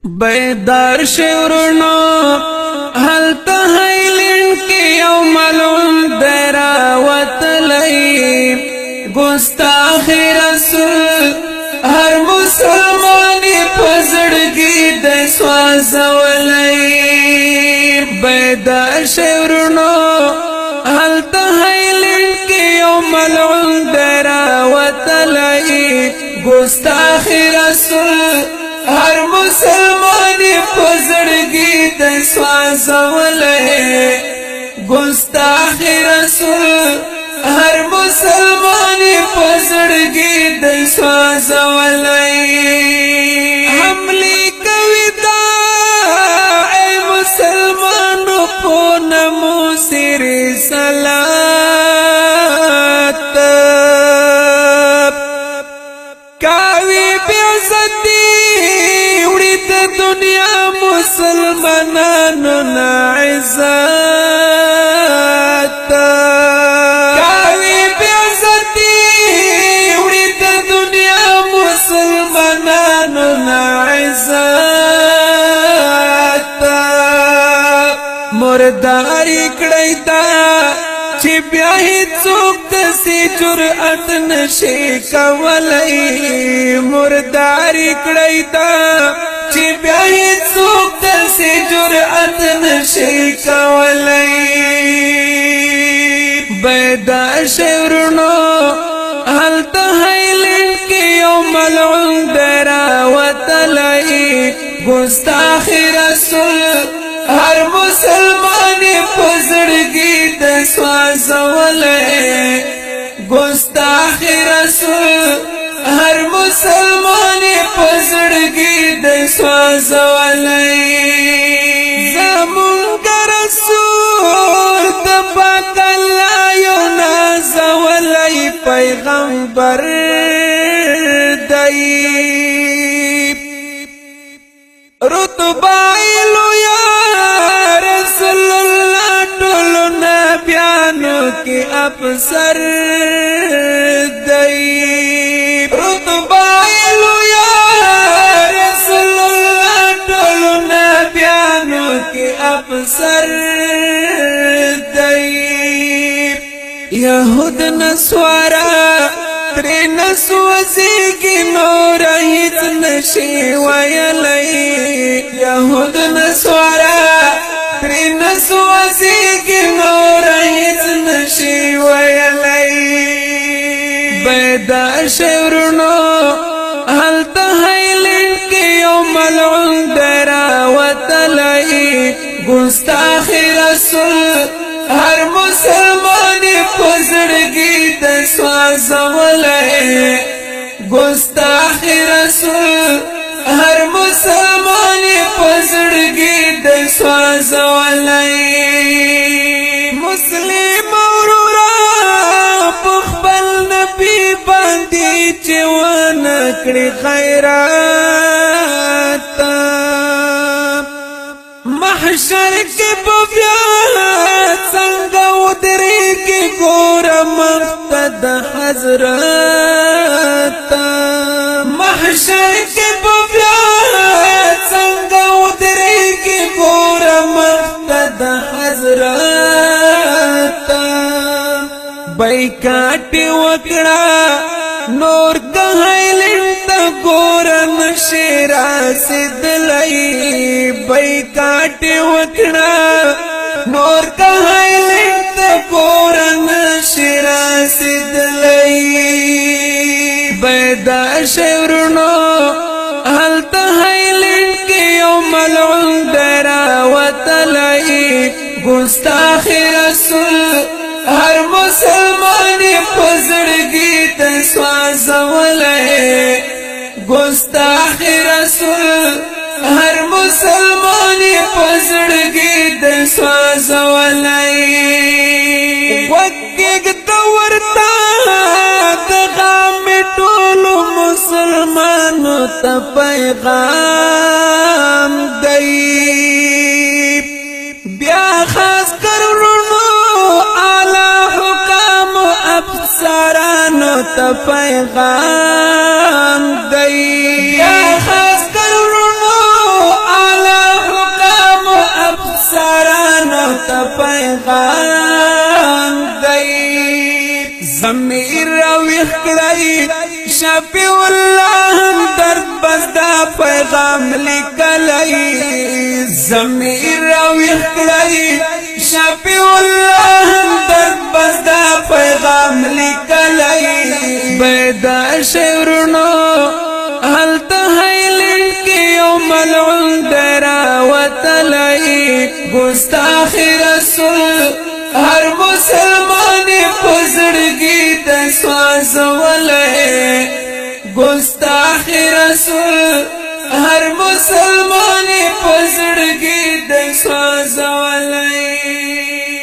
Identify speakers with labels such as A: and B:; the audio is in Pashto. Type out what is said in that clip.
A: بیدار شورنو حل تحیلن کی یو ملون دیرا وطلئی گستاخ رسول ہر مسلمانی پزڑگی دی سوازولی بیدار شورنو حل تحیلن کی یو ملون دیرا وطلئی گستاخ رسول ہر مسلمانی پزڑگی دی سوازولی گستاخ رسول ہر مسلمانی پزڑگی دی سوازولی حملی کوي دا اے مسلمانو پو نمو سری صلات کاوی بیعزتی دنیا مسلمانانو نا عزت کاوی بیعزتی وڑی دنیا مسلمانانو نا عزت مرداری کڑی دا چی بیاہی چوک دسی جرأت نشی کولی مرداری کڑی دا چی بیاہی چوک دسی جرأت نشی کولی بیدار شورنو حل تحیلن کی یو ملعون دیرا وطلئی گستاخ رسول ہر مسلمانی پزڑگی دی سوازولی گستاخ رسول ہر مسلمانی پزڑگی دی سوازولی زمونگ رسول دپاک اللہ یو نازولی پیغمبر دی رتبائلو یا رسول اللہ ٹولو نبیانو کی افسر دی رتبائلو یا رسول اللہ ٹولو نبیانو کی افسر دی یہود نسوارا تری نسوزی کی نور ہیت نشی ویلی یہود نسوارا تری نسوزی کی نور ہیت نشی ویلی بیدار شورنو حل تحیلن کی یو ملعون دیرا وطلئی گستاخ رسول ہر مسلمانی پزڑگی دی سوازولی گستاخ رسول ہر مسلمانی پزڑگی دی سوازولی مسلم اورورا پخبل نبی باندی چوان کڑی خیرات محشر کے ببیات سنگا ادری کی گورا مقتد حضرت محشر کے ببیات سنگا ادری کی گورا مقتد حضرت بای کاٹی وکڑا نور کہیلن تا گورا نشیرا سدلئی بای کاٹی وکڑا نور کہیلن تا گورا نشیرا سدلئی بیدار شورنو حل تحیلن کی یو ملعون دیرا وطلئی گستاخ رسول ہر مسلمانی پزڑگی دی سوازولی گستاخ رسول ہر مسلمانی پزڑگی دی سوازولی وقیق دورتا دغام ٹولو مسلمانو تا پیغام دی بیا خاص کرنو اعلی حکام افسرانو تا پیغام دی یا خاص کرنو شفیع الله درد بس دا پیغام لیکلی زمیر راویخ کلی شفیع الله درد بس دا پیغام لیکلی بیدا شورنو حل تحیلن کی یوم العن درا وطلی گستاخ رسول ہر مسلمان پزڑگی دسواز ولے گستاخ رسول ہر مسلمان پزڑگی دسواز ولے